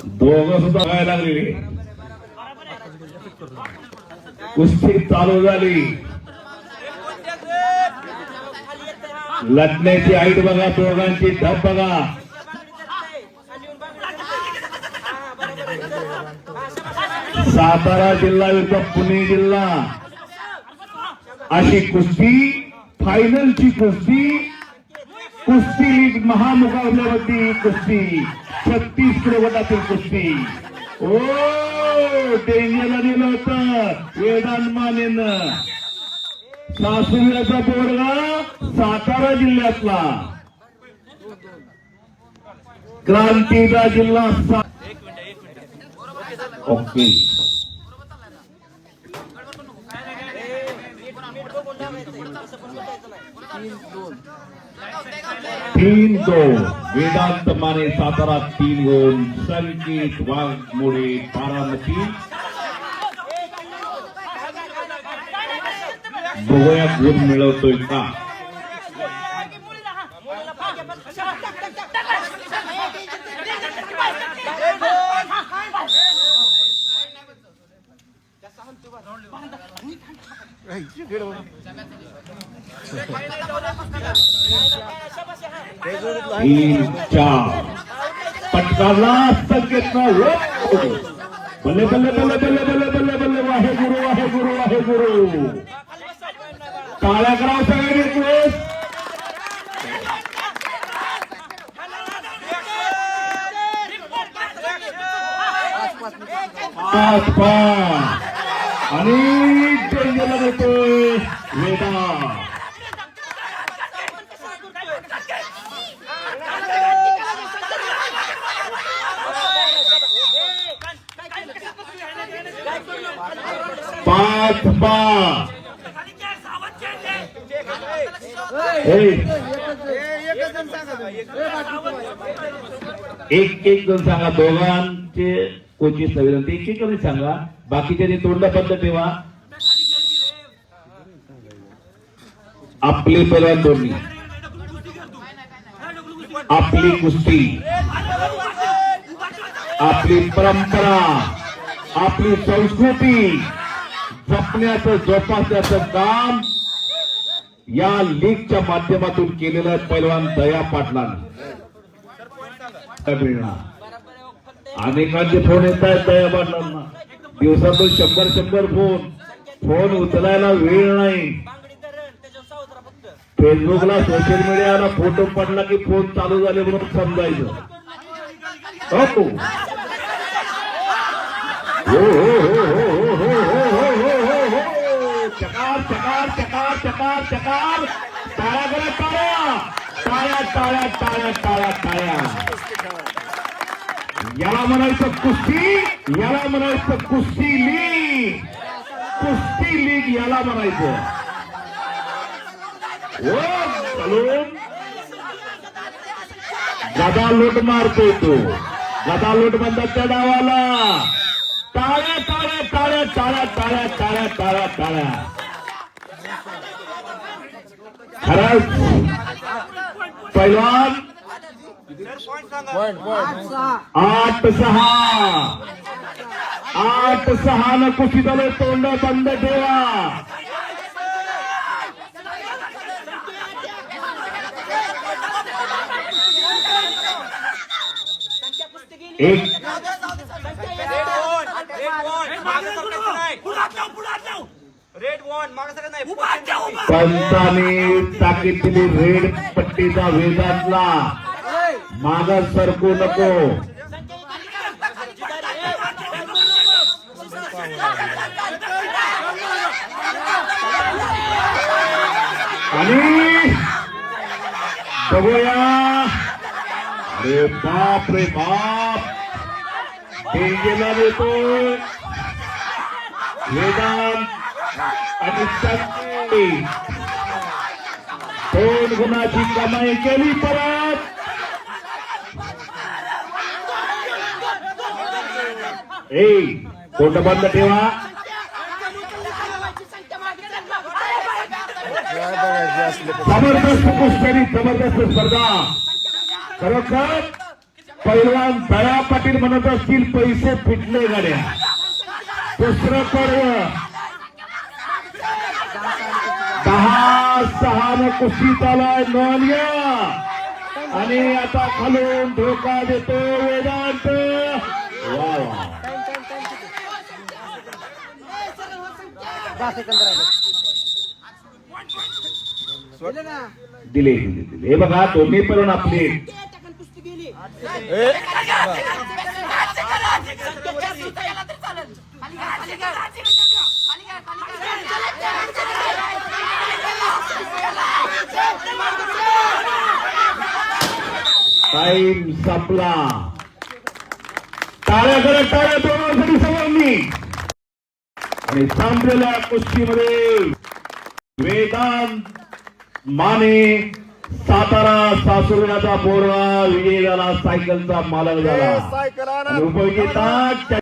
दोघं सुद्धा व्हायला लागले. कुस्ती चालू झाली. लढण्याची हाईट बघा, दोघांची धप बघा. सातारा जिल्हा विरुद्ध पुणे जिल्हा अशी कुस्ती, फायनलची कुस्ती, कुस्ती लीग महामुकाबल्यावरती कुस्ती, 36 किलो गटातील कुस्ती. ओ डेंजरला दिलं होतं वेदांत मानेनं. सासुराचा पोरगा सातारा जिल्ह्यातला, क्रांतीचा जिल्हा. ओके, 3-2 वेदांत माने सातारा, 3 गुण. संकेत वाघमोडे बारामती. बघूया गुण मिळवतोय का. पटकाला संकेत ना. बल्ले बल्ले बल्ले बल्ले बल्ले बल्ले बल्ले. वाहे गुरु वाहे गुरु वाहे गुरु. टाळ्या करावं सगळ्यांनी रिक्वेस्ट. 5-5 आणि डेंजरला देतोय वेदा. एक जण सांगा, दोघांचे कोचिंग विनंती, एक एक सांगा. बाकीच्या तोंड बंद ठेवा. आपली पहिला दोन्ही, आपली कुस्ती, आपली परंपरा, आपली संस्कृती जपण्याचं जोपासण्याचं काम या लीगच्या माध्यमातून केलेलं पैलवान दया पाटलांना. अनेकांचे फोन येत आहेत दया पाटलांना. दिवसातून 100 फोन उचलायला वेळ नाही. फेसबुकला, सोशल मीडियाला फोटो पडला की फोन चालू झाले म्हणून समजायचं. हो हो चकार चकार चकार चकार चकार. टाळ्या करा, टाळ्या टाळ्या टाळ्या टाळ्या टाळ्या. याला म्हणायचं कुस्ती, याला म्हणायचं कुस्ती लीग. कुस्ती लीग याला म्हणायचं. ओ चलून गदा लूट मारतोय तो. गदा लूट बंदाच्या डावाला. टाळ्या टाळ्या टाळ्या टाळ्या टाळ्या टाळ्या टाळ्या टाळ्या. खरंच पैलवान 8-6 न कुस्ती झालं. तोंड बंद ठेवा. एक पंचाने ताकीद दिली. रेड पट्टीचा वेदांतला मागं सरकू नको. आणि बघूया. अरे बाप रे बाप. डेंजरला देतोय वेदांत आणि संकेत. 2 गुणाची कमाई केली परत. तोंड बंद ठेवा. जबरदस्त कुस्ती, जबरदस्त स्पर्धा. खरोखर पैलवान दया पाटील म्हणत असतील पैसे फिटले गाड्या. दुसरं पर्व 10-6 कुस्ती चालाय नॉनिया आणि आता खालून धोका देतो वेदांत. वा वा दिले. हे बघा दोन्ही पण आपले टाइम संपला. टाळ्या करत टाळ्या दोघांसाठी सर्वांनी. आणि संपलेल्या कुस्तीमध्ये वेदांत माने सातारा सासुर्याचा पोरगा विजय झाला. सायकलचा मालक झाला. उपविजेता